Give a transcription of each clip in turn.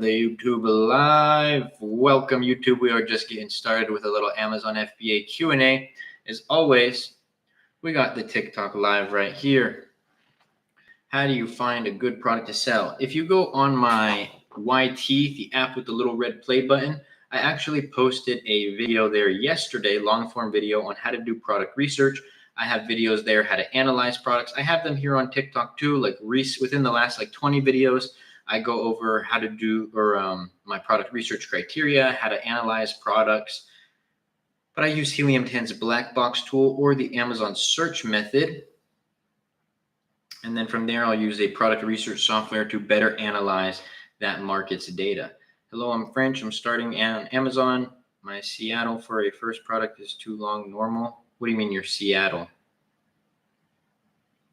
The YouTube live. Welcome, YouTube. We are just getting started with a little Amazon FBA Q&A. As always, we got the TikTok live right here. How do you find a good product to sell? If you go on my YT, the app with the little red play button, I actually posted a video there yesterday, long form video on how to do product research. I have videos there, how to analyze products. I have them here on TikTok too, like within the last 20 videos. I go over how to do my product research criteria, how to analyze products. But I use Helium 10's black box tool or the Amazon search method. And then from there, I'll use a product research software to better analyze that market's data. Hello, I'm French. I'm starting on Amazon. My Seattle for a first product is too long normal. What do you mean you're Seattle?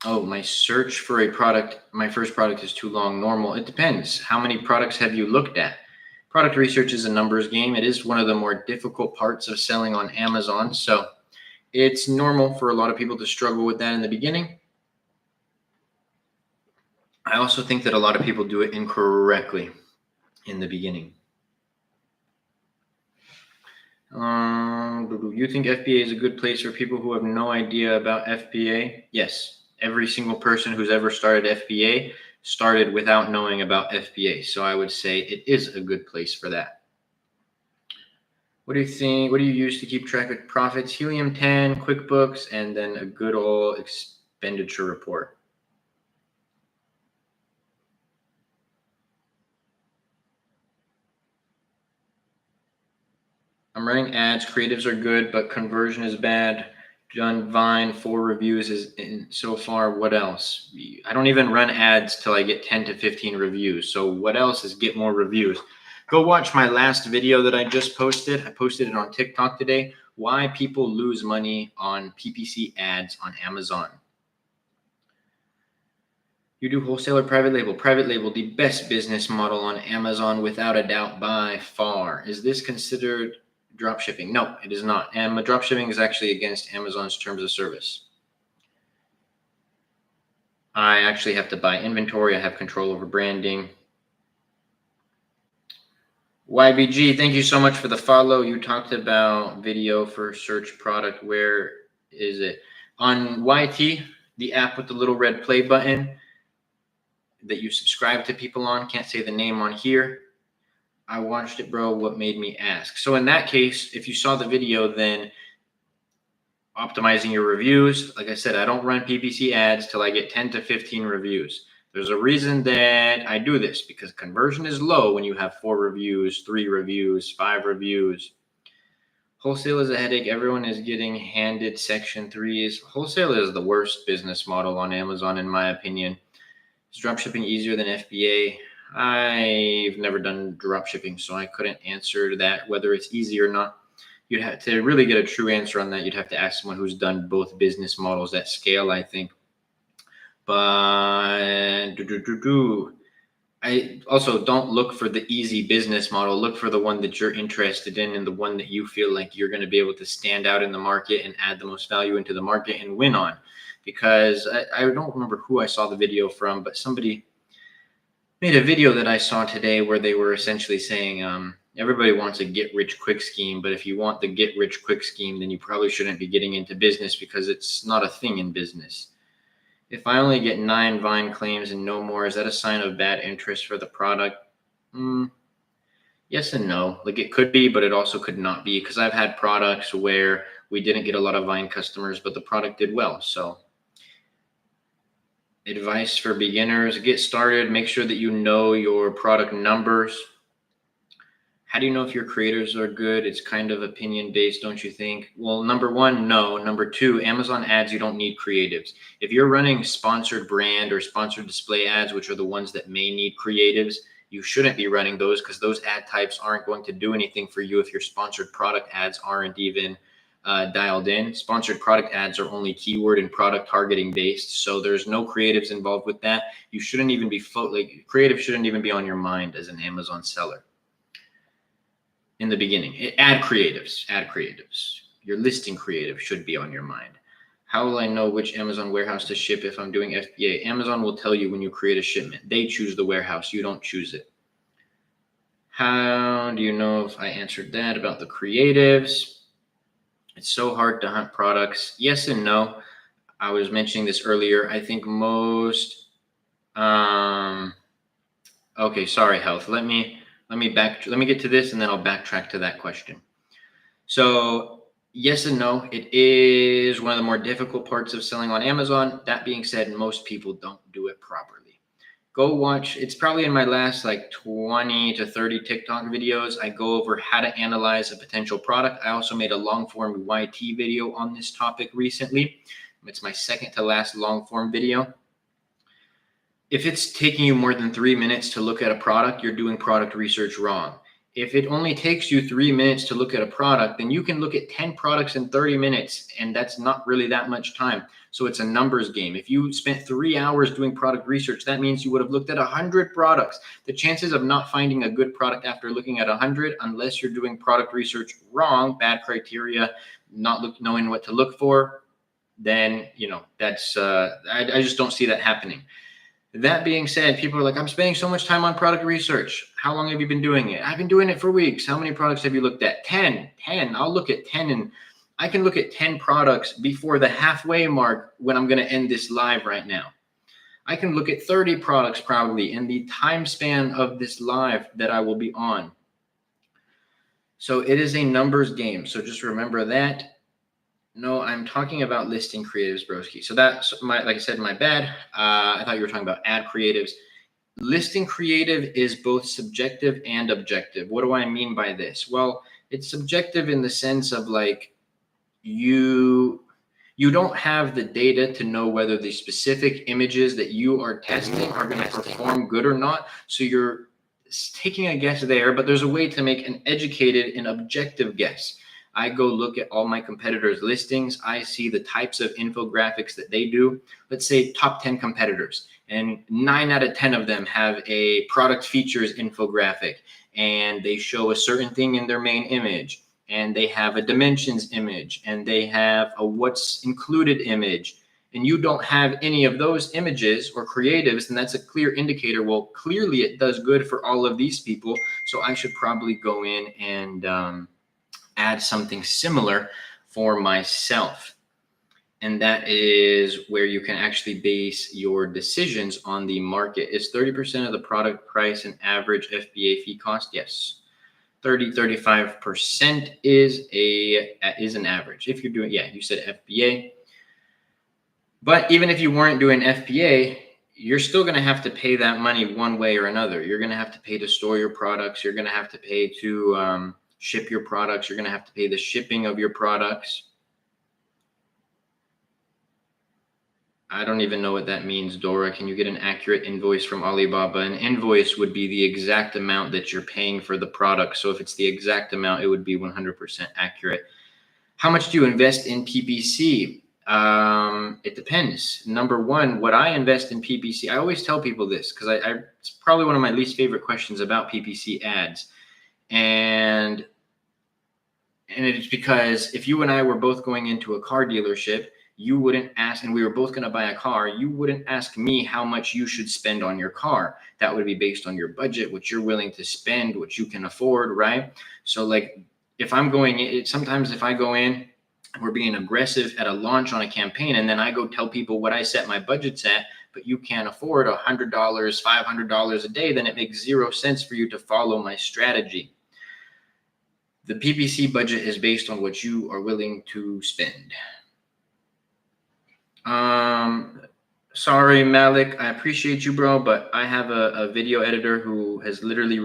Oh, my search for a product, my first product is too long normal. It depends. How many products have you looked at? Product research is a numbers game. It is one of the more difficult parts of selling on Amazon. So it's normal for a lot of people to struggle with that in the beginning. I also think that a lot of people do it incorrectly in the beginning. Do you think FBA is a good place for people who have no idea about FBA? Yes. Every single person who's ever started FBA started without knowing about FBA. So I would say it is a good place for that. What do you think? What do you use to keep track of profits? Helium 10, QuickBooks, and then a good old expenditure report. I'm running ads. Creatives are good, but conversion is bad. Done Vine, 4 reviews is in so far. What else? I don't even run ads till I get 10 to 15 reviews. So what else is get more reviews? Go watch my last video that I just posted. I posted it on TikTok today. Why people lose money on PPC ads on Amazon. You do wholesale or private label? Private label, the best business model on Amazon without a doubt by far. Is this considered drop shipping? No, it is not. And drop shipping is actually against Amazon's terms of service. I actually have to buy inventory. I have control over branding. YBG, thank you so much for the follow. You talked about video for search product. Where is it? On YT, the app with the little red play button that you subscribe to people on. Can't say the name on here. I watched it, bro. What made me ask? So in that case, if you saw the video, then optimizing your reviews. Like I said, I don't run PPC ads till I get 10 to 15 reviews. There's a reason that I do this, because conversion is low when you have 4 reviews, 3 reviews, 5 reviews. Wholesale is a headache. Everyone is getting handed section 3s. Wholesale is the worst business model on Amazon, in my opinion. Is dropshipping easier than FBA? I've never done drop shipping, so I couldn't answer that, whether it's easy or not. You'd have to really get a true answer on that. You'd have to ask someone who's done both business models at scale, I think. But I also don't look for the easy business model. Look for the one that you're interested in and the one that you feel like you're going to be able to stand out in the market and add the most value into the market and win on. Because I don't remember who I saw the video from, but somebody made a video that I saw today where they were essentially saying everybody wants a get-rich-quick scheme, but if you want the get-rich-quick scheme, then you probably shouldn't be getting into business, because it's not a thing in business. If I only get 9 Vine claims and no more, is that a sign of bad interest for the product? Yes and no. Like, it could be, but it also could not be, because I've had products where we didn't get a lot of Vine customers, but the product did well. So advice for beginners: get started. Make sure that you know your product numbers. How do you know if your creators are good? It's kind of opinion based, don't you think? Well, number 1, no. Number 2, Amazon ads, you don't need creatives. If you're running sponsored brand or sponsored display ads, which are the ones that may need creatives, you shouldn't be running those, because those ad types aren't going to do anything for you if your sponsored product ads aren't even dialed in. Sponsored product ads are only keyword and product targeting based, so there's no creatives involved with that. You shouldn't even be creative shouldn't even be on your mind as an Amazon seller in the beginning. Add creatives. Your listing creative should be on your mind. How will I know which Amazon warehouse to ship if I'm doing FBA? Amazon will tell you when you create a shipment. They choose the warehouse. You don't choose it. How do you know if I answered that about the creatives? It's so hard to hunt products. Yes and no. I was mentioning this earlier. I think most okay, sorry, health. Let me get to this and then I'll backtrack to that question. So, yes and no. It is one of the more difficult parts of selling on Amazon. That being said, most people don't do it properly. Go watch, it's probably in my last like 20 to 30 TikTok videos. I go over how to analyze a potential product. I also made a long form YT video on this topic recently. It's my second to last long form video. If it's taking you more than 3 minutes to look at a product, you're doing product research wrong. If it only takes you 3 minutes to look at a product, then you can look at 10 products in 30 minutes, and that's not really that much time. So it's a numbers game. If you spent 3 hours doing product research, that means you would have looked at 100 products. The chances of not finding a good product after looking at 100, unless you're doing product research wrong, bad criteria, not knowing what to look for, then, that's, I just don't see that happening. That being said, people are like, I'm spending so much time on product research. How long have you been doing it? I've been doing it for weeks. How many products have you looked at? 10. I'll look at 10, and I can look at 10 products before the halfway mark when I'm going to end this live right now. I can look at 30 products probably in the time span of this live that I will be on. So it is a numbers game. So just remember that. No, I'm talking about listing creatives, broski. So that's like I said, my bad. I thought you were talking about ad creatives. Listing creative is both subjective and objective. What do I mean by this? Well, it's subjective in the sense of like you don't have the data to know whether the specific images that you are testing are going to perform good or not. So you're taking a guess there, but there's a way to make an educated and objective guess. I go look at all my competitors' listings. I see the types of infographics that they do. Let's say top 10 competitors, and 9 out of 10 of them have a product features infographic, and they show a certain thing in their main image, and they have a dimensions image, and they have a what's included image, and you don't have any of those images or creatives, and that's a clear indicator. Well, clearly it does good for all of these people, so I should probably go in and add something similar for myself. And that is where you can actually base your decisions on the market. Is 30% of the product price an average FBA fee cost? Yes. 35% is an average. If you're doing, you said FBA. But even if you weren't doing FBA, you're still going to have to pay that money one way or another. You're going to have to pay to store your products. You're going to have to pay to ship your products. You're going to have to pay the shipping of your products. I don't even know what that means, Dora. Can you get an accurate invoice from Alibaba? An invoice would be the exact amount that you're paying for the product. So if it's the exact amount, it would be 100% accurate. How much do you invest in PPC? It depends. Number one, what I invest in PPC, I always tell people this because it's probably one of my least favorite questions about PPC ads. And it's because if you and I were both going into a car dealership, you wouldn't ask, and we were both going to buy a car, you wouldn't ask me how much you should spend on your car. That would be based on your budget, what you're willing to spend, what you can afford, right? So like if I'm going in, sometimes if I go in, we're being aggressive at a launch on a campaign, and then I go tell people what I set my budgets at, but you can't afford $100, $500 a day, then it makes zero sense for you to follow my strategy. The PPC budget is based on what you are willing to spend. Sorry, Malik. I appreciate you, bro, but I have a video editor who has literally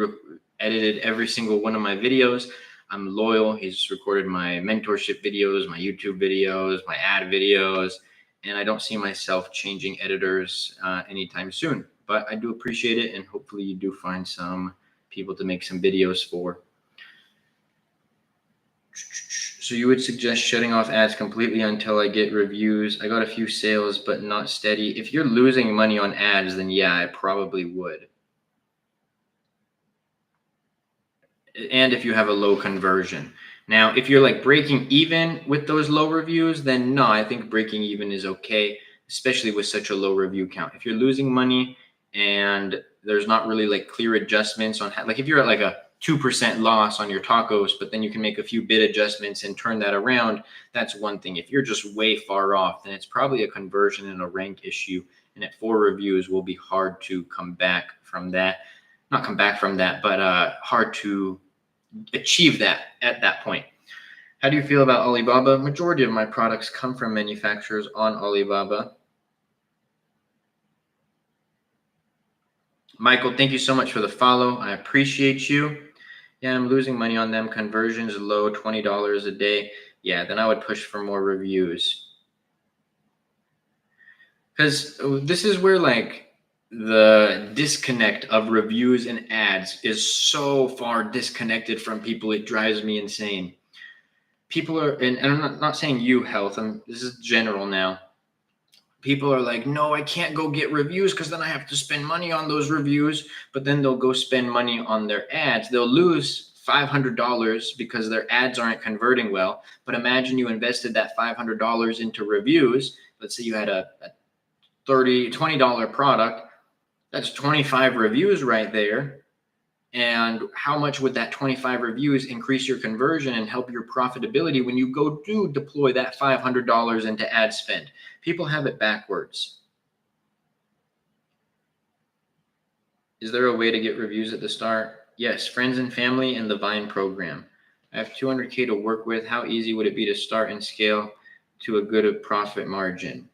edited every single one of my videos. I'm loyal. He's recorded my mentorship videos, my YouTube videos, my ad videos, and I don't see myself changing editors anytime soon. But I do appreciate it, and hopefully you do find some people to make some videos for. So you would suggest shutting off ads completely until I get reviews. I got a few sales, but not steady. If you're losing money on ads, then yeah, I probably would. And if you have a low conversion. Now, if you're like breaking even with those low reviews, then no, I think breaking even is okay, especially with such a low review count. If you're losing money and there's not really like clear adjustments on like if you're at like a 2% loss on your tacos, but then you can make a few bid adjustments and turn that around. That's one thing. If you're just way far off, then it's probably a conversion and a rank issue. And at 4 reviews will be hard to come back from that. Not come back from that, but hard to achieve that at that point. How do you feel about Alibaba? Majority of my products come from manufacturers on Alibaba. Michael, thank you so much for the follow. I appreciate you. Yeah, I'm losing money on them. Conversions low, $20 a day. Yeah, then I would push for more reviews. Because this is where like the disconnect of reviews and ads is so far disconnected from people. It drives me insane. People are, and I'm not saying you, Health, this is general now. People are like, no, I can't go get reviews because then I have to spend money on those reviews. But then they'll go spend money on their ads. They'll lose $500 because their ads aren't converting well. But imagine you invested that $500 into reviews. Let's say you had a $20 product. That's 25 reviews right there. And how much would that 25 reviews increase your conversion and help your profitability when you go do deploy that $500 into ad spend? People have it backwards. Is there a way to get reviews at the start? Yes, friends and family and the Vine program. I have 200K to work with. How easy would it be to start and scale to a good profit margin?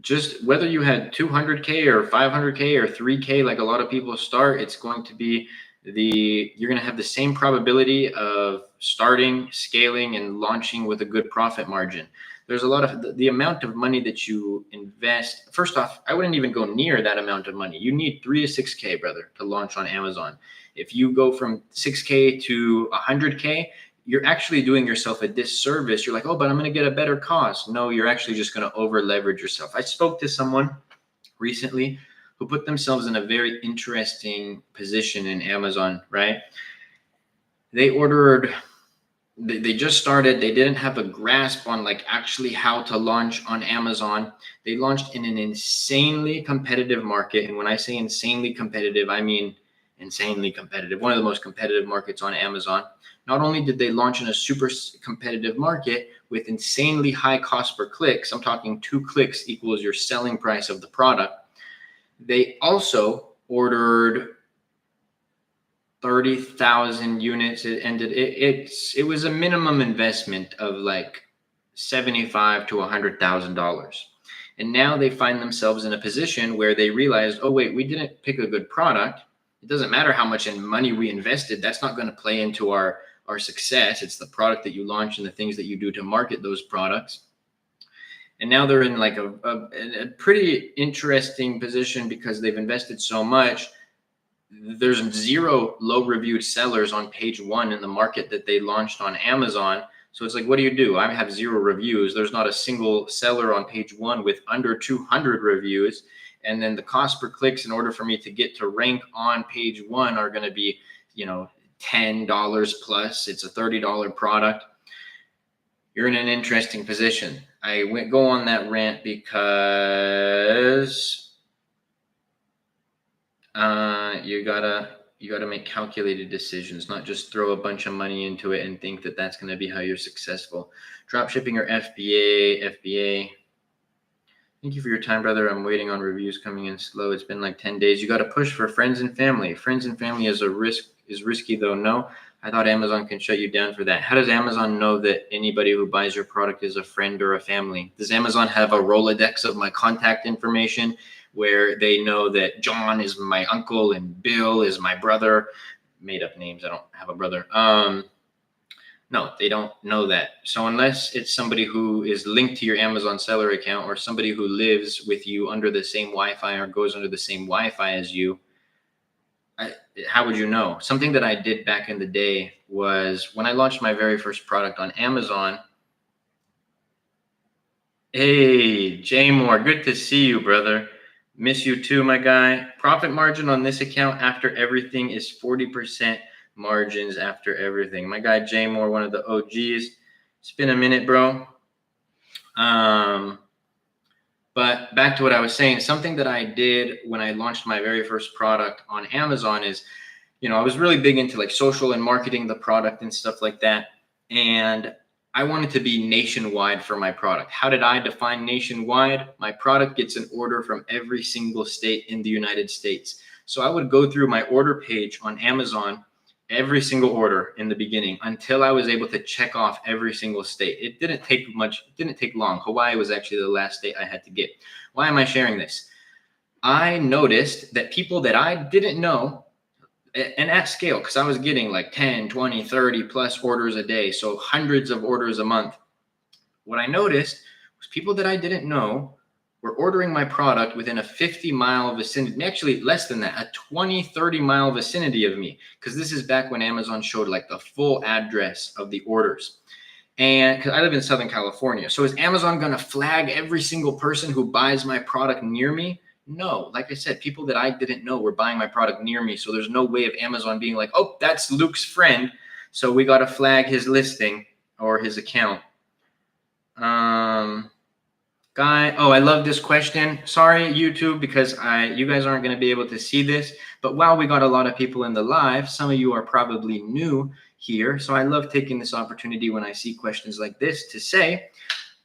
Just whether you had 200K or 500K or 3K, like a lot of people start, it's going to be you're going to have the same probability of starting, scaling, and launching with a good profit margin. There's a lot of the amount of money that you invest. First off, I wouldn't even go near that amount of money. You need 3 to 6K, brother, to launch on Amazon. If you go from 6K to 100K, you're actually doing yourself a disservice. You're like, oh, but I'm going to get a better cost. No, you're actually just going to over leverage yourself. I spoke to someone recently who put themselves in a very interesting position in Amazon, right? They just started. They didn't have a grasp on like actually how to launch on Amazon. They launched in an insanely competitive market. And when I say insanely competitive, I mean insanely competitive. One of the most competitive markets on Amazon. Not only did they launch in a super competitive market with insanely high cost per click, so I'm talking 2 clicks equals your selling price of the product. They also ordered 30,000 units. It was a minimum investment of like $75,000 to $100,000. And now they find themselves in a position where they realized, oh wait, we didn't pick a good product. It doesn't matter how much money we invested. That's not going to play into our success. It's the product that you launch and the things that you do to market those products. And now they're in like a pretty interesting position because they've invested so much. There's 0 low reviewed sellers on page 1 in the market that they launched on Amazon. So it's like, what do? I have 0 reviews. There's not a single seller on page 1 with under 200 reviews. And then the cost per clicks in order for me to get to rank on page 1 are going to be, $10 plus. It's a $30 product. You're in an interesting position. I go on that rant because you gotta make calculated decisions, not just throw a bunch of money into it and think that that's going to be how you're successful. Drop shipping or FBA. Thank you for your time, brother. I'm waiting on reviews coming in slow. It's been like 10 days. You got to push for friends and family. Friends and family is risky though. No, I thought Amazon can shut you down for that. How does Amazon know that anybody who buys your product is a friend or a family? Does Amazon have a Rolodex of my contact information where they know that John is my uncle and Bill is my brother? Made up names. I don't have a brother. No, they don't know that. So unless it's somebody who is linked to your Amazon seller account or somebody who lives with you under the same Wi-Fi or goes under the same Wi-Fi as you, how would you know? Something that I did back in the day was when I launched my very first product on Amazon. Hey, Jay Moore, good to see you, brother. Miss you too, my guy. Profit margin on this account after everything is 40%. Margins after everything. My guy Jay Moore, one of the OGs. It's been a minute, bro. But back to what I was saying, something that I did when I launched my very first product on Amazon is I was really big into like social and marketing the product and stuff like that. And I wanted to be nationwide for my product. How did I define nationwide? My product gets an order from every single state in the United States. So I would go through my order page on Amazon, every single order in the beginning, until I was able to check off every single state. It didn't take much, it didn't take long. Hawaii was actually the last state I had to get. Why am I sharing this? I noticed that people that I didn't know, and at scale, because I was getting like 10, 20, 30 plus orders a day, so hundreds of orders a month. What I noticed was people that I didn't know were ordering my product within a 50-mile vicinity, actually less than that, a 20, 30-mile vicinity of me, because this is back when Amazon showed like the full address of the orders. And because I live in Southern California, so is Amazon going to flag every single person who buys my product near me? No, like I said, people that I didn't know were buying my product near me. So there's no way of Amazon being like, oh, that's Luke's friend, so we got to flag his listing or his account. I love this question. Sorry, YouTube, because you guys aren't going to be able to see this. But while we got a lot of people in the live, some of you are probably new here. So I love taking this opportunity when I see questions like this to say,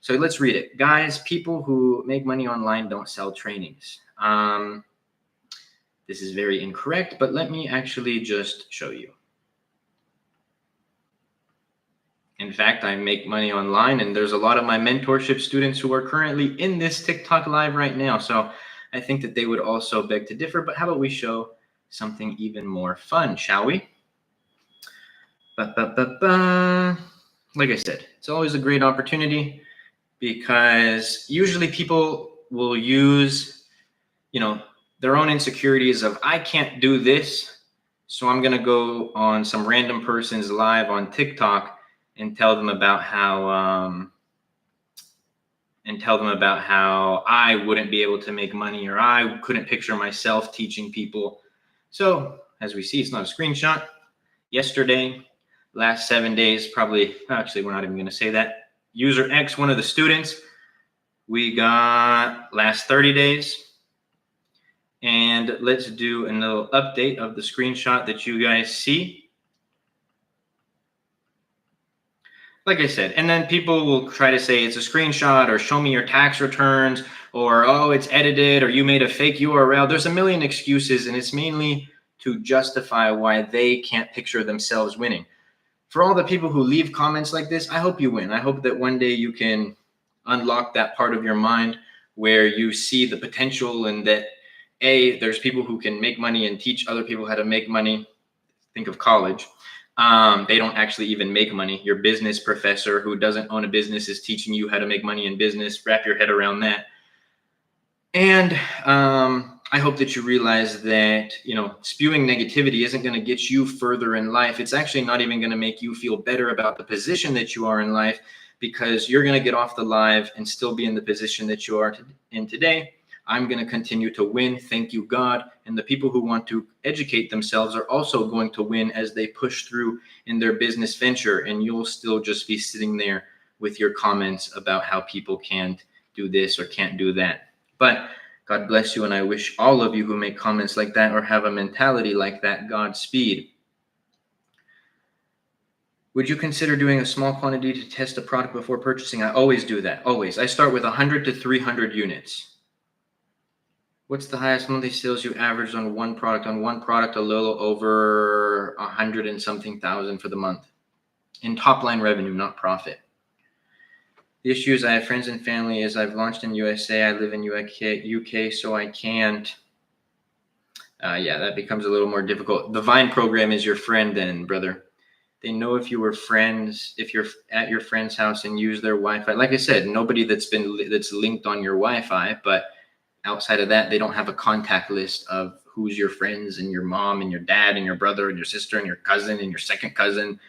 so let's read it. Guys, people who make money online don't sell trainings. This is very incorrect, but let me actually just show you. In fact, I make money online, and there's a lot of my mentorship students who are currently in this TikTok live right now. So I think that they would also beg to differ, but how about we show something even more fun, shall we? Like I said, it's always a great opportunity, because usually people will use, their own insecurities of, I can't do this, so I'm going to go on some random person's live on TikTok and tell them about how I wouldn't be able to make money, or I couldn't picture myself teaching people. So as we see, it's not a screenshot. Yesterday, last 7 days, actually, we're not even going to say that. User X, one of the students, we got last 30 days. And let's do a little update of the screenshot that you guys see. Like I said, and then people will try to say it's a screenshot, or show me your tax returns, or, oh, it's edited, or you made a fake URL. There's a million excuses, and it's mainly to justify why they can't picture themselves winning. For all the people who leave comments like this, I hope you win. I hope that one day you can unlock that part of your mind where you see the potential, and that there's people who can make money and teach other people how to make money. Think of college. They don't actually even make money. Your business professor who doesn't own a business is teaching you how to make money in business. Wrap your head around that. And I hope that you realize that, spewing negativity isn't going to get you further in life. It's actually not even going to make you feel better about the position that you are in life, because you're going to get off the live and still be in the position that you are in today. I'm going to continue to win. Thank you, God. And the people who want to educate themselves are also going to win as they push through in their business venture. And you'll still just be sitting there with your comments about how people can't do this or can't do that. But God bless you. And I wish all of you who make comments like that or have a mentality like that, Godspeed. Would you consider doing a small quantity to test a product before purchasing? I always do that. Always. I start with 100 to 300 units. What's the highest monthly sales you averaged on one product? On one product, a little over 100 and something thousand for the month. In top line revenue, not profit. The issue is I have friends and family as I've launched in USA. I live in UK, so I can't. That becomes a little more difficult. The Vine program is your friend then, brother. They know if you were friends, if you're at your friend's house and use their Wi-Fi. Like I said, nobody that's linked on your Wi-Fi, but outside of that, they don't have a contact list of who's your friends and your mom and your dad and your brother and your sister and your cousin and your second cousin.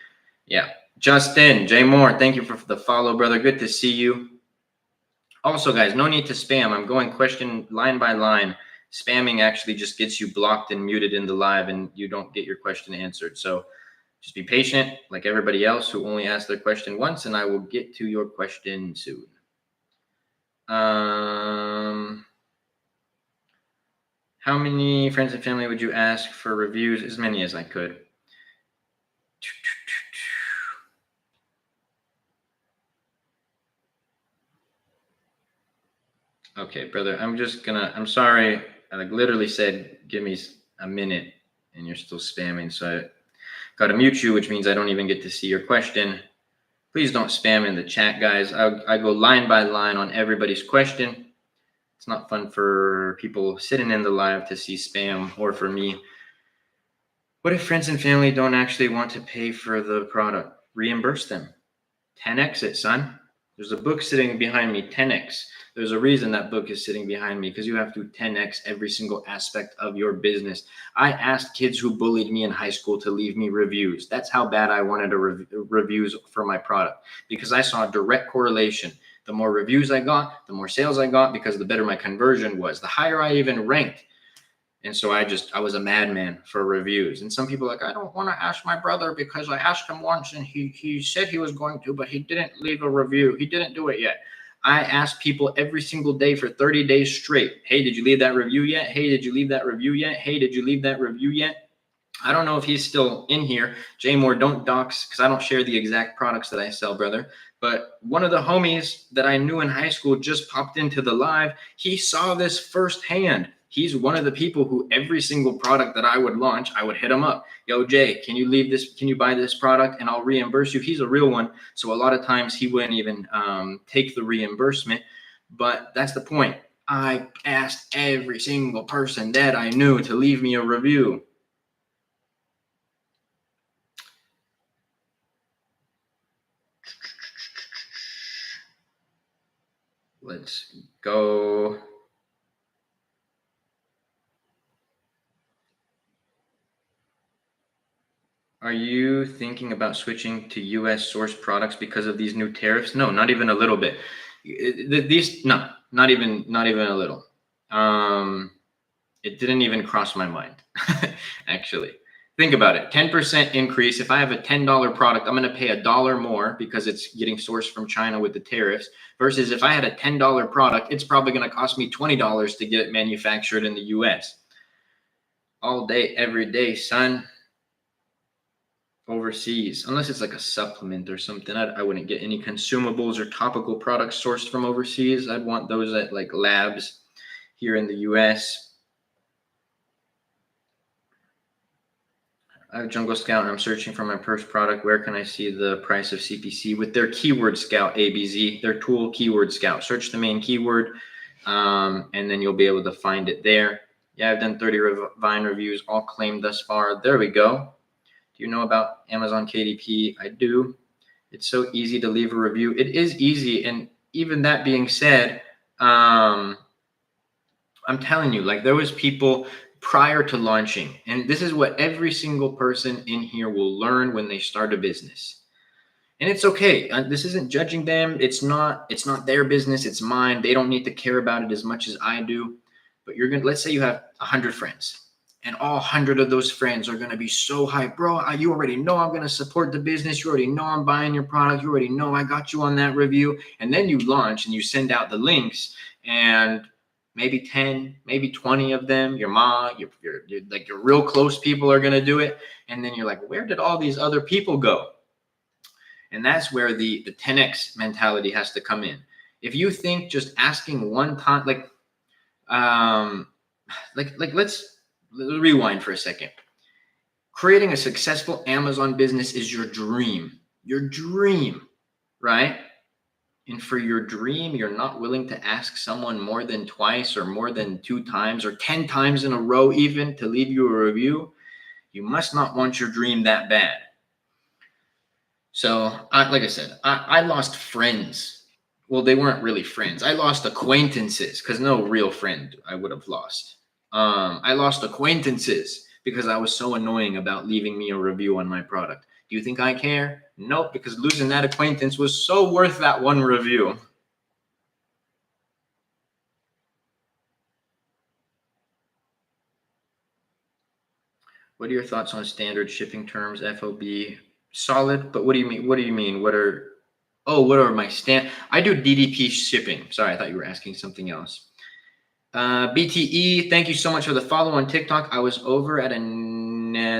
Yeah. Justin, Jay Moore, thank you for the follow, brother. Good to see you. Also, guys, no need to spam. I'm going question line by line. Spamming actually just gets you blocked and muted in the live, and you don't get your question answered. So just be patient, like everybody else who only asks their question once, and I will get to your question soon. How many friends and family would you ask for reviews? As many as I could. Okay, brother, I'm sorry. I literally said, give me a minute and you're still spamming. So I got to mute you, which means I don't even get to see your question. Please don't spam in the chat, guys. I go line by line on everybody's question. It's not fun for people sitting in the live to see spam, or for me. What if friends and family don't actually want to pay for the product? Reimburse them. 10x it, son. There's a book sitting behind me, 10x. There's a reason that book is sitting behind me, because you have to 10x every single aspect of your business. I asked kids who bullied me in high school to leave me reviews. That's how bad I wanted reviews for my product, because I saw a direct correlation. The more reviews I got, the more sales I got, because the better my conversion was, the higher I even ranked. And so I was a madman for reviews. And some people are like, I don't want to ask my brother because I asked him once and he said he was going to, but he didn't leave a review. He didn't do it yet. I ask people every single day for 30 days straight. Hey, did you leave that review yet? Hey, did you leave that review yet? Hey, did you leave that review yet? I don't know if he's still in here. Jay Moore, don't dox, because I don't share the exact products that I sell, brother. But one of the homies that I knew in high school just popped into the live. He saw this firsthand. He's one of the people who every single product that I would launch, I would hit him up. Yo, Jay, can you leave this? Can you buy this product and I'll reimburse you? He's a real one. So a lot of times he wouldn't even take the reimbursement. But that's the point. I asked every single person that I knew to leave me a review. Let's go. Are you thinking about switching to US sourced products because of these new tariffs? No, not even a little bit. Not even a little. It didn't even cross my mind, actually. Think about it. 10% increase. If I have a $10 product, I'm going to pay $1 more because it's getting sourced from China with the tariffs, versus if I had a $10 product, it's probably going to cost me $20 to get it manufactured in the US. All day, every day, son. Overseas, unless it's like a supplement or something, I wouldn't get any consumables or topical products sourced from overseas. I'd want those at like labs here in the US. I have Jungle Scout and I'm searching for my first product. Where can I see the price of CPC? With their Keyword Scout ABZ, their tool Keyword Scout. Search the main keyword, and then you'll be able to find it there. Yeah, I've done 30 Vine reviews, all claimed thus far. There we go. Do you know about Amazon KDP? I do. It's so easy to leave a review. It is easy. And even that being said, I'm telling you, like, there was people prior to launching, and this is what every single person in here will learn when they start a business. And it's okay. This isn't judging them. It's not their business. It's mine. They don't need to care about it as much as I do. But let's say you have 100 friends. And all 100 of those friends are going to be so hyped. Bro, you already know I'm going to support the business. You already know I'm buying your product. You already know I got you on that review. And then you launch and you send out the links, and maybe 10, maybe 20 of them, your mom, your real close people are going to do it. And then you're like, where did all these other people go? And that's where the 10x mentality has to come in. If you think just asking one time, let's rewind for a second. Creating a successful Amazon business is your dream, right? And for your dream, you're not willing to ask someone more than twice or more than 2 times or 10 times in a row even to leave you a review. You must not want your dream that bad. So like I said, I lost friends. Well, they weren't really friends. I lost acquaintances, because no real friend I would have lost. I lost acquaintances because I was so annoying about leaving me a review on my product. Do you think I care? Nope, because losing that acquaintance was so worth that one review. What are your thoughts on standard shipping terms, FOB? Solid, but what do you mean? What do you mean? What are my I do DDP shipping. Sorry, I thought you were asking something else. BTE, thank you so much for the follow on TikTok. I was over at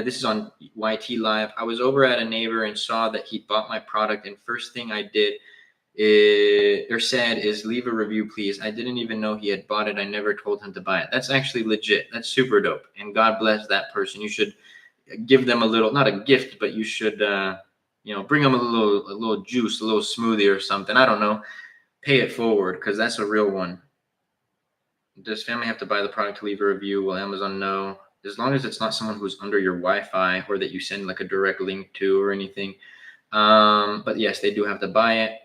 this is on YT Live. I was over at a neighbor and saw that he bought my product, and first thing I did or said is leave a review, please. I didn't even know he had bought it. I never told him to buy it. That's actually legit. That's super dope. And God bless that person. You should give them a little, not a gift, but you should, bring them a little juice, a little smoothie or something. I don't know. Pay it forward because that's a real one. Does family have to buy the product to leave a review? Will Amazon know? As long as it's not someone who's under your Wi-Fi or that you send like a direct link to or anything. But yes, they do have to buy it.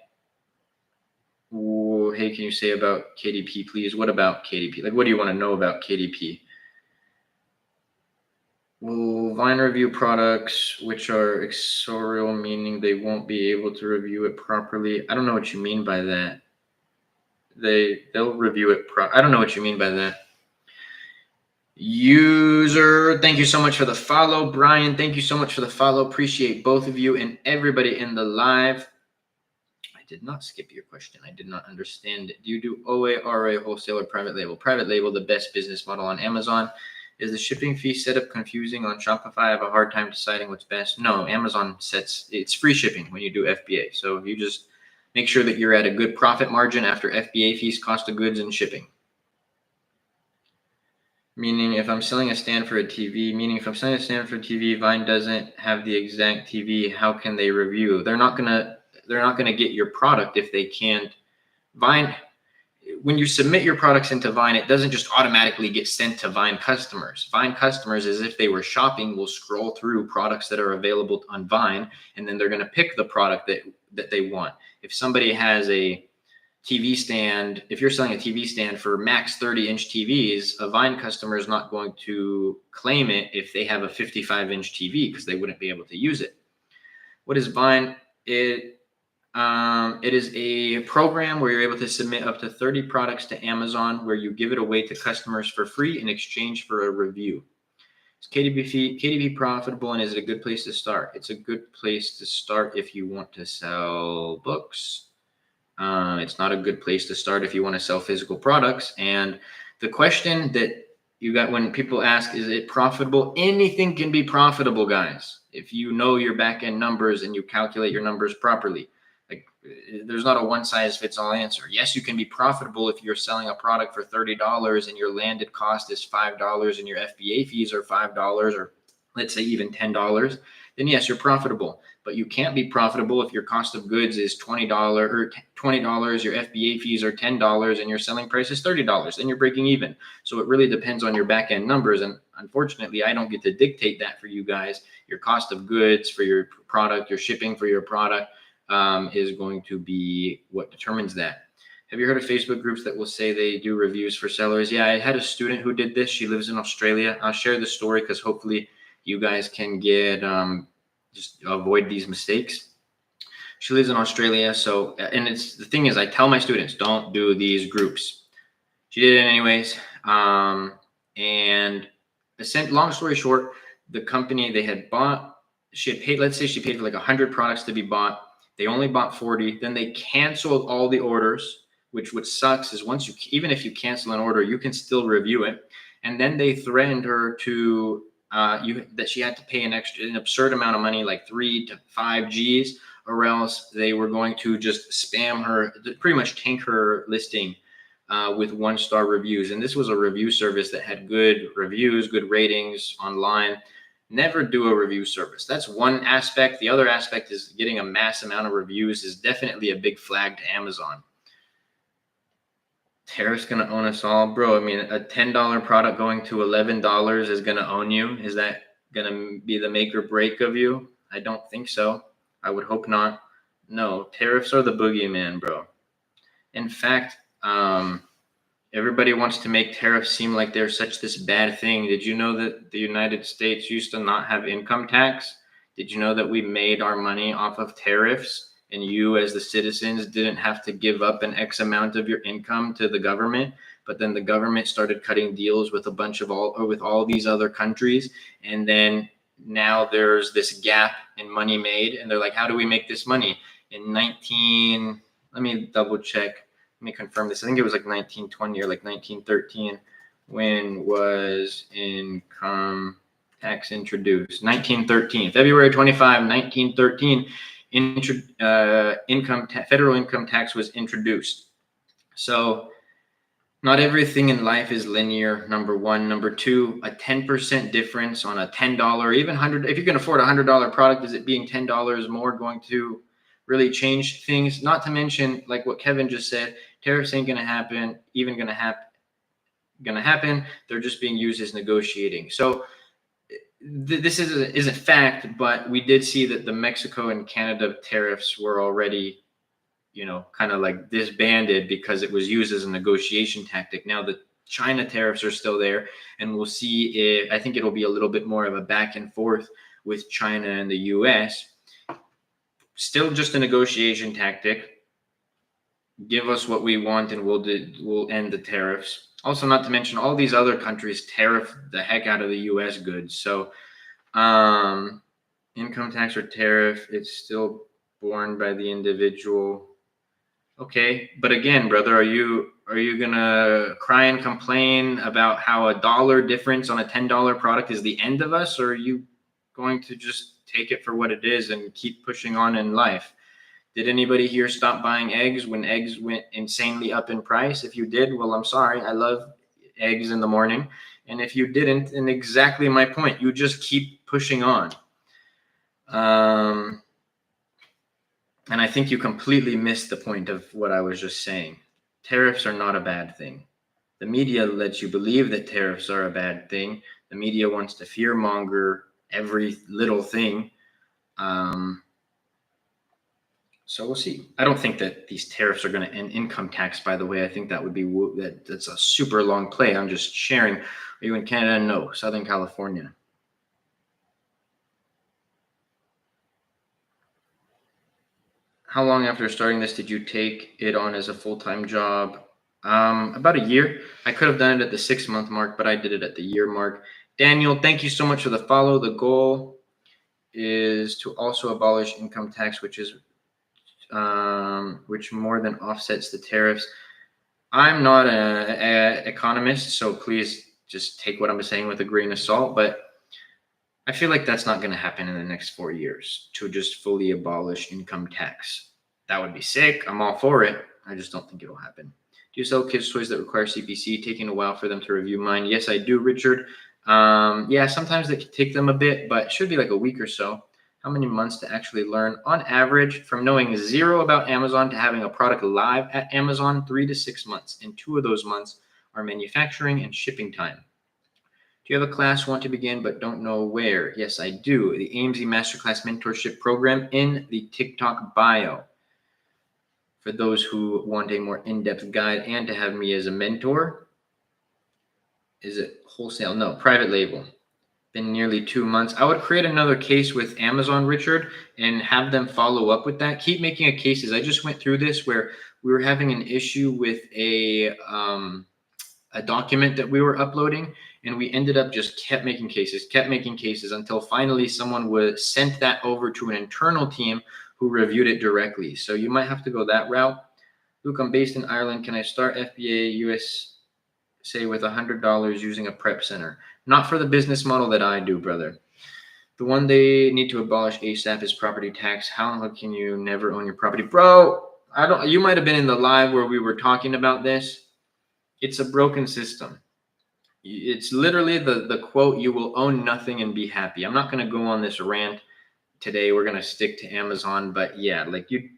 Ooh, hey, can you say about KDP, please? What about KDP? Like, what do you want to know about KDP? Will Vine review products which are exorial, meaning they won't be able to review it properly? I don't know what you mean by that. They'll review it. I don't know what you mean by that. User, thank you so much for the follow. Brian, thank you so much for the follow. Appreciate both of you and everybody in the live. I did not skip your question. I did not understand it. Do you do OA, RA, wholesale, or private label? Private label, the best business model on Amazon. Is the shipping fee setup confusing on Shopify? I have a hard time deciding what's best. No, Amazon it's free shipping when you do FBA. So you just make sure that you're at a good profit margin after FBA fees, cost of goods, and shipping. Meaning if I'm selling a stand for a TV, Vine doesn't have the exact TV, how can they review? They're not gonna get your product if they can't. Vine, when you submit your products into Vine, it doesn't just automatically get sent to Vine customers. Vine customers, as if they were shopping, will scroll through products that are available on Vine, and then they're going to pick the product that they want. If somebody has a TV stand, if you're selling a TV stand for max 30-inch TVs, a Vine customer is not going to claim it if they have a 55-inch TV because they wouldn't be able to use it. What is Vine? It is a program where you're able to submit up to 30 products to Amazon where you give it away to customers for free in exchange for a review. Is KDP profitable, and is it a good place to start? It's a good place to start if you want to sell books. It's not a good place to start if you want to sell physical products. And the question that you got when people ask, is it profitable? Anything can be profitable, guys, if you know your back-end numbers and you calculate your numbers properly. Like, there's not a one-size-fits-all answer. Yes, you can be profitable if you're selling a product for $30 and your landed cost is $5 and your FBA fees are $5 or let's say even $10. Then yes, you're profitable. But you can't be profitable if your cost of goods is $20 or $20, your FBA fees are $10, and your selling price is $30. Then you're breaking even. So it really depends on your back-end numbers. And unfortunately, I don't get to dictate that for you guys. Your cost of goods for your product, your shipping for your product is going to be what determines that. Have you heard of Facebook groups that will say they do reviews for sellers? Yeah, I had a student who did this. She lives in Australia. I'll share the story because hopefully you guys can get just avoid these mistakes. She lives in Australia. So, and it's the thing is, I tell my students, don't do these groups. She did it anyways. And long story short, the company they had bought, she had paid, let's say she paid for like 100 products to be bought. They only bought 40. Then they canceled all the orders, which sucks is even if you cancel an order, you can still review it. And then they threatened her to, that she had to pay an absurd amount of money, like 3 to 5 G's, or else they were going to just spam her, pretty much tank her listing with 1-star reviews. And this was a review service that had good reviews, good ratings online. Never do a review service. That's one aspect. The other aspect is getting a mass amount of reviews is definitely a big flag to Amazon. Tariff's going to own us all, bro. I mean, a $10 product going to $11 is going to own you. Is that going to be the make or break of you? I don't think so. I would hope not. No, tariffs are the boogeyman, bro. In fact, everybody wants to make tariffs seem like they're this bad thing. Did you know that the United States used to not have income tax? Did you know that we made our money off of tariffs? And you as the citizens didn't have to give up an X amount of your income to the government, but then the government started cutting deals with with all these other countries. And then now there's this gap in money made. And they're like, how do we make this money? Let me double check. me confirm this. I think it was like 1920 or like 1913 when was income tax introduced. 1913, February 25, 1913, federal income tax was introduced. So not everything in life is linear, number one. Number two, a 10% difference on a $10, even 100, if you can afford a $100 product, is it being $10 more going to really change things? Not to mention, like what Kevin just said, tariffs ain't going to happen, even going to happen. They're just being used as negotiating. So this is a fact, but we did see that the Mexico and Canada tariffs were already, kind of like disbanded because it was used as a negotiation tactic. Now the China tariffs are still there, and we'll see if, I think it'll be a little bit more of a back and forth with China and the US. Still just a negotiation tactic. Give us what we want and we'll end the tariffs. Also, not to mention all these other countries tariff the heck out of the US goods. So income tax or tariff, it's still borne by the individual. Okay, but again, brother, are you gonna cry and complain about how a dollar difference on a $10 product is the end of us, or are you going to just take it for what it is and keep pushing on in life? Did anybody here stop buying eggs when eggs went insanely up in price? If you did, well, I'm sorry. I love eggs in the morning. And if you didn't, and exactly my point, you just keep pushing on. And I think you completely missed the point of what I was just saying. Tariffs are not a bad thing. The media lets you believe that tariffs are a bad thing. The media wants to fearmonger every little thing. So we'll see. I don't think that these tariffs are going to end income tax, by the way. I think that would be that's a super long play. I'm just sharing. Are you in Canada? No, Southern California. How long after starting this did you take it on as a full-time job? About a year. I could have done it at the 6-month mark, but I did it at the year mark. Daniel, thank you so much for the follow. The goal is to also abolish income tax, which more than offsets the tariffs. I'm not an economist, so please just take what I'm saying with a grain of salt, but I feel like that's not going to happen in the next 4 years, to just fully abolish income tax. That would be sick. I'm all for it. I just don't think it'll happen. Do you sell kids' toys that require CPC? Taking a while for them to review mine. Yes, I do, Richard. Yeah, sometimes they can take them a bit, but it should be like a week or so. How many months to actually learn? On average, from knowing zero about Amazon to having a product live at Amazon, 3 to 6 months. And 2 of those months are manufacturing and shipping time. Do you have a class want to begin but don't know where? Yes, I do. The AMZ Masterclass Mentorship Program in the TikTok bio. For those who want a more in-depth guide and to have me as a mentor. Is it wholesale? No, private label. Been nearly 2 months. I would create another case with Amazon, Richard, and have them follow up with that. Keep making a cases. I just went through this where we were having an issue with a document that we were uploading, and we ended up just kept making cases until finally someone was sent that over to an internal team who reviewed it directly. So you might have to go that route. Luke, I'm based in Ireland. Can I start FBA USA with $100 using a prep center? Not for the business model that I do, brother. The one they need to abolish ASAP is property tax. How long can you never own your property? Bro, you might have been in the live where we were talking about this. It's a broken system. It's literally the quote, you will own nothing and be happy. I'm not going to go on this rant today. We're going to stick to Amazon, but yeah, like you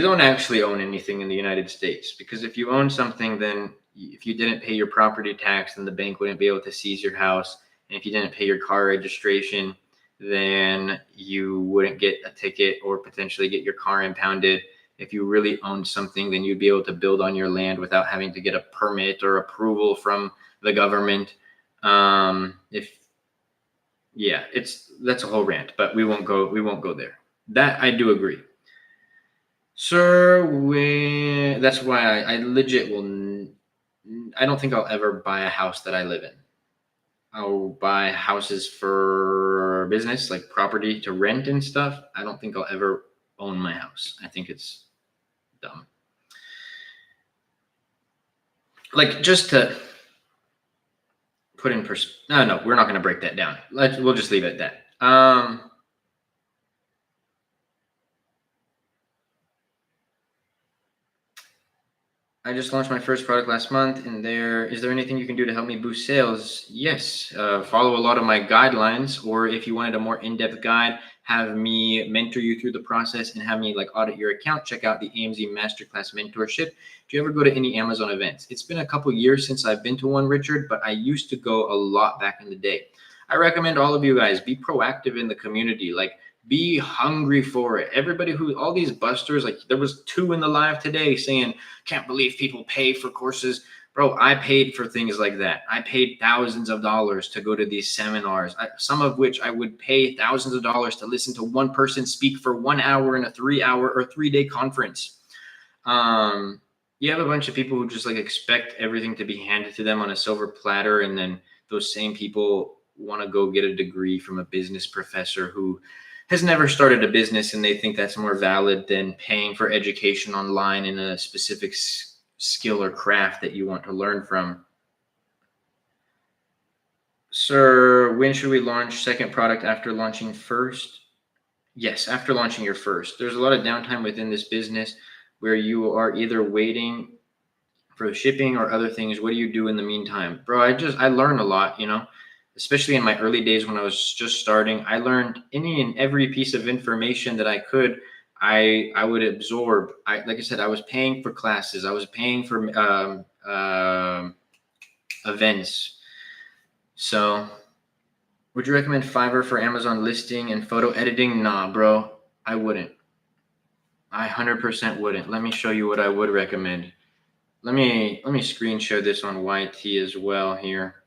don't actually own anything in the United States, because if you own something, then if you didn't pay your property tax, then the bank wouldn't be able to seize your house. And if you didn't pay your car registration, then you wouldn't get a ticket or potentially get your car impounded. If you really owned something, then you'd be able to build on your land without having to get a permit or approval from the government. That's a whole rant, but we won't go there. That I do agree. Sir, that's why I legit will. I don't think I'll ever buy a house that I live in. I'll buy houses for business, like property to rent and stuff. I don't think I'll ever own my house. I think it's dumb. Like, just to put in no, we're not going to break that down. We'll just leave it at that. I just launched my first product last month, and is there anything you can do to help me boost sales? Yes. Follow a lot of my guidelines, or if you wanted a more in-depth guide, have me mentor you through the process and have me like audit your account. Check out the AMZ Masterclass Mentorship. Do you ever go to any Amazon events? It's been a couple years since I've been to one, Richard, but I used to go a lot back in the day. I recommend all of you guys be proactive in the community. Like, be hungry for it. Everybody all these busters, like there was 2 in the live today saying, can't believe people pay for courses. Bro, I paid for things like that. I paid thousands of dollars to go to these seminars, some of which I would pay thousands of dollars to listen to one person speak for 1 hour in a 3-hour or 3-day conference. You have a bunch of people who just like expect everything to be handed to them on a silver platter. And then those same people want to go get a degree from a business professor who has never started a business, and they think that's more valid than paying for education online in a specific skill or craft that you want to learn from. Sir, when should we launch second product after launching first? Yes, after launching your first. There's a lot of downtime within this business where you are either waiting for shipping or other things. What do you do in the meantime? Bro, I learn a lot, especially in my early days when I was just starting. I learned any and every piece of information that I could. I would absorb. Like I said, I was paying for classes. I was paying for events. So would you recommend Fiverr for Amazon listing and photo editing? Nah, bro, I wouldn't. I 100% wouldn't. Let me show you what I would recommend. Let me screen share this on YT as well here.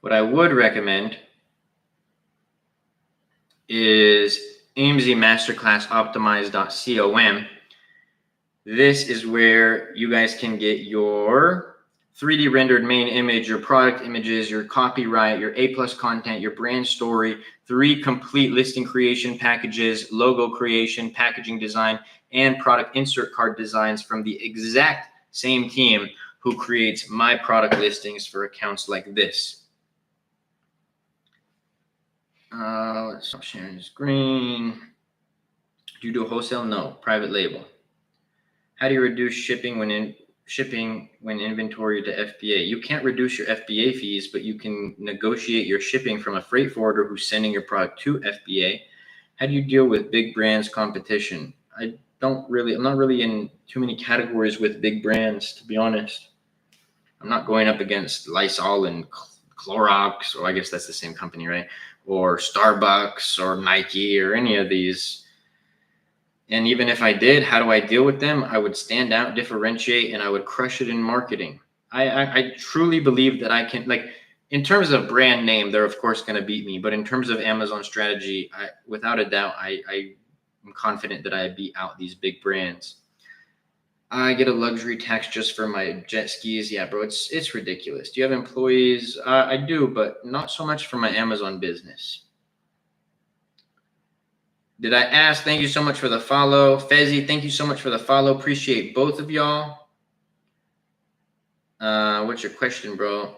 What I would recommend is AMZ Masterclass Optimize.com. This is where you guys can get your 3D rendered main image, your product images, your copyright, your A+ content, your brand story, 3 complete listing creation packages, logo creation, packaging design, and product insert card designs from the exact same team who creates my product listings for accounts like this. Let's stop sharing the screen. Do you do wholesale? No. Private label. How do you reduce shipping when inventory to FBA? You can't reduce your FBA fees, but you can negotiate your shipping from a freight forwarder who's sending your product to FBA. How do you deal with big brands competition? I'm not really in too many categories with big brands, to be honest. I'm not going up against Lysol and Clorox, or I guess that's the same company, right? Or Starbucks or Nike or any of these. And even if I did, how do I deal with them? I would stand out, differentiate, and I would crush it in marketing. I truly believe that I can, like, in terms of brand name, they're of course going to beat me. But in terms of Amazon strategy, without a doubt, I'm confident that I beat out these big brands. I get a luxury tax just for my jet skis. Yeah, bro, it's ridiculous. Do you have employees? I do, but not so much for my Amazon business. Did I ask? Thank you so much for the follow. Fezzi, thank you so much for the follow. Appreciate both of y'all. What's your question, bro?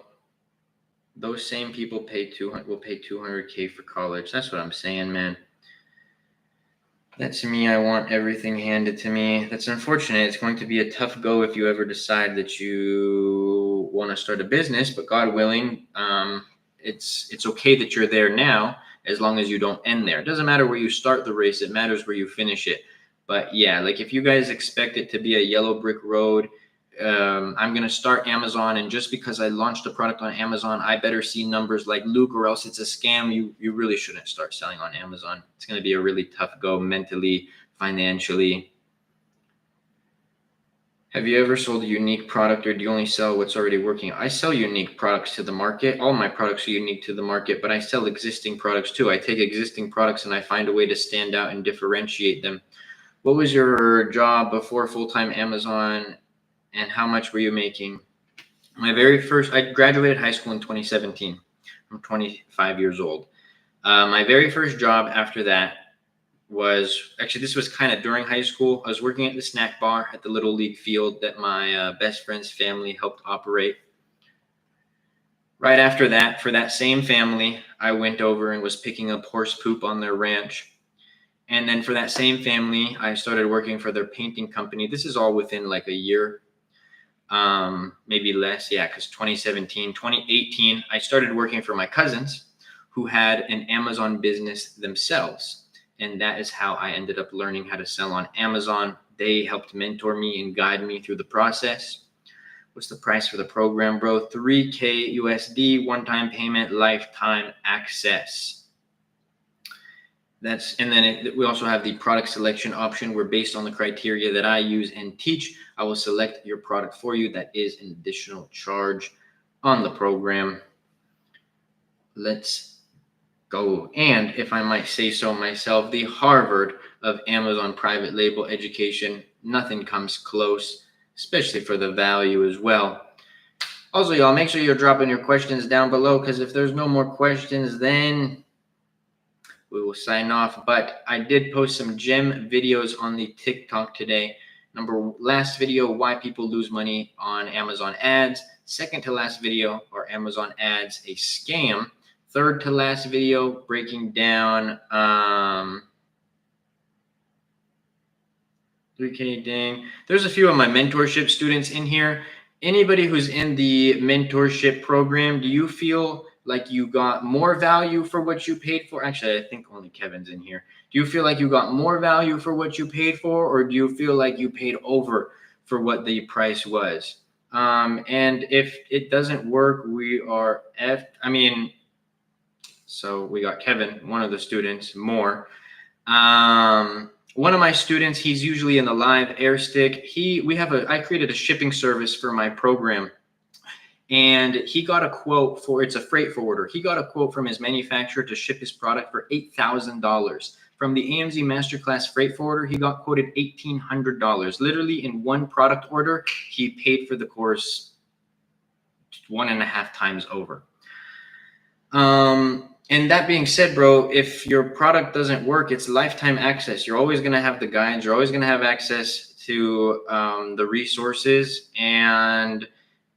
Those same people will pay $200K for college. That's what I'm saying, man. That's me. I want everything handed to me. That's unfortunate. It's going to be a tough go if you ever decide that you want to start a business, but God willing, it's okay that you're there now, as long as you don't end there. It doesn't matter where you start the race. It matters where you finish it. But yeah, like if you guys expect it to be a yellow brick road, I'm going to start Amazon, and just because I launched a product on Amazon, I better see numbers like Luke, or else it's a scam. You really shouldn't start selling on Amazon. It's going to be a really tough go mentally, financially. Have you ever sold a unique product, or do you only sell what's already working? I sell unique products to the market. All my products are unique to the market, but I sell existing products too. I take existing products and I find a way to stand out and differentiate them. What was your job before full-time Amazon, and how much were you making? I graduated high school in 2017. I'm 25 years old. My very first job after that was actually, this was kind of during high school. I was working at the snack bar at the Little League field that my best friend's family helped operate. Right after that, for that same family, I went over and was picking up horse poop on their ranch. And then for that same family, I started working for their painting company. This is all within like a year, maybe less. Yeah, because 2017, 2018, I started working for my cousins who had an Amazon business themselves. And that is how I ended up learning how to sell on Amazon. They helped mentor me and guide me through the process. What's the price for the program, bro? $3K USD, one-time payment, lifetime access. And then we also have the product selection option where, based on the criteria that I use and teach, I will select your product for you. That is an additional charge on the program. Let's go. And if I might say so myself, the Harvard of Amazon private label education, nothing comes close, especially for the value as well. Also, y'all, make sure you're dropping your questions down below, because if there's no more questions, then we will sign off. But I did post some gem videos on the TikTok today. Last video, why people lose money on Amazon ads. Second to last video, are Amazon ads a scam? Third to last video, breaking down 3K, dang. There's a few of my mentorship students in here. Anybody who's in the mentorship program, do you feel like you got more value for what you paid for? Actually, I think only Kevin's in here. Do you feel like you got more value for what you paid for, or do you feel like you paid over for what the price was? And if it doesn't work, we are so we got Kevin, one of the students, more. One of my students, he's usually in the live air stick. I created a shipping service for my program, and he got a quote it's a freight forwarder. He got a quote from his manufacturer to ship his product for $8,000. From the AMZ Masterclass freight forwarder, he got quoted $1,800. Literally in one product order, he paid for the course 1.5 times over. And that being said, bro, if your product doesn't work, it's lifetime access. You're always going to have the guides. You're always going to have access to the resources. And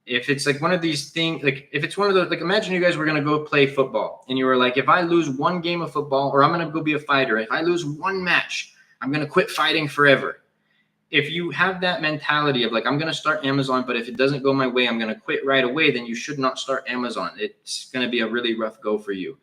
if it's like one of these things, like if it's one of those, like imagine you guys were going to go play football and you were like, if I lose one game of football, or I'm going to go be a fighter, if I lose one match, I'm going to quit fighting forever. If you have that mentality of like, I'm going to start Amazon, but if it doesn't go my way, I'm going to quit right away, then you should not start Amazon. It's going to be a really rough go for you.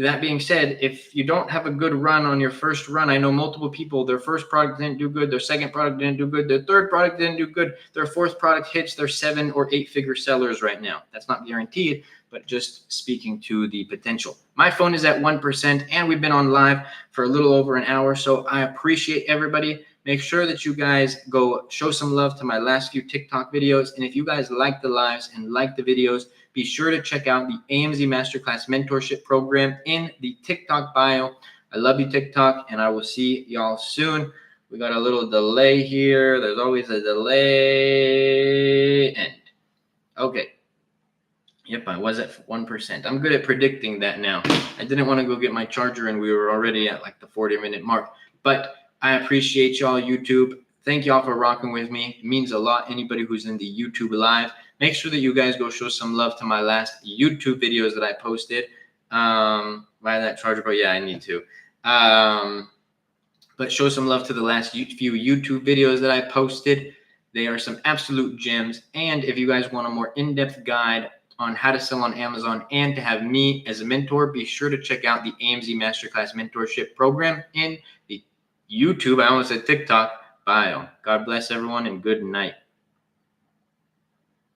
That being said, if you don't have a good run on your first run, I know multiple people, their first product didn't do good, their second product didn't do good, their third product didn't do good, their fourth product hits, they're 7 or 8 figure sellers right now. That's not guaranteed, but just speaking to the potential. My phone is at 1%, and we've been on live for a little over an hour, so I appreciate everybody. Make sure that you guys go show some love to my last few TikTok videos, and if you guys like the lives and like the videos, be sure to check out the AMZ Masterclass Mentorship Program in the TikTok bio. I love you, TikTok, and I will see y'all soon. We got a little delay here. There's always a delay. End. Okay. Yep, I was at 1%. I'm good at predicting that now. I didn't want to go get my charger, and we were already at like the 40-minute mark. But I appreciate y'all, YouTube. Thank y'all for rocking with me. It means a lot. Anybody who's in the YouTube live, make sure that you guys go show some love to my last YouTube videos that I posted. Buy that charger, bro. Yeah, I need to. But show some love to the last few YouTube videos that I posted. They are some absolute gems. And if you guys want a more in-depth guide on how to sell on Amazon and to have me as a mentor, be sure to check out the AMZ Masterclass Mentorship Program in the YouTube, I almost said TikTok, bio. God bless everyone and good night.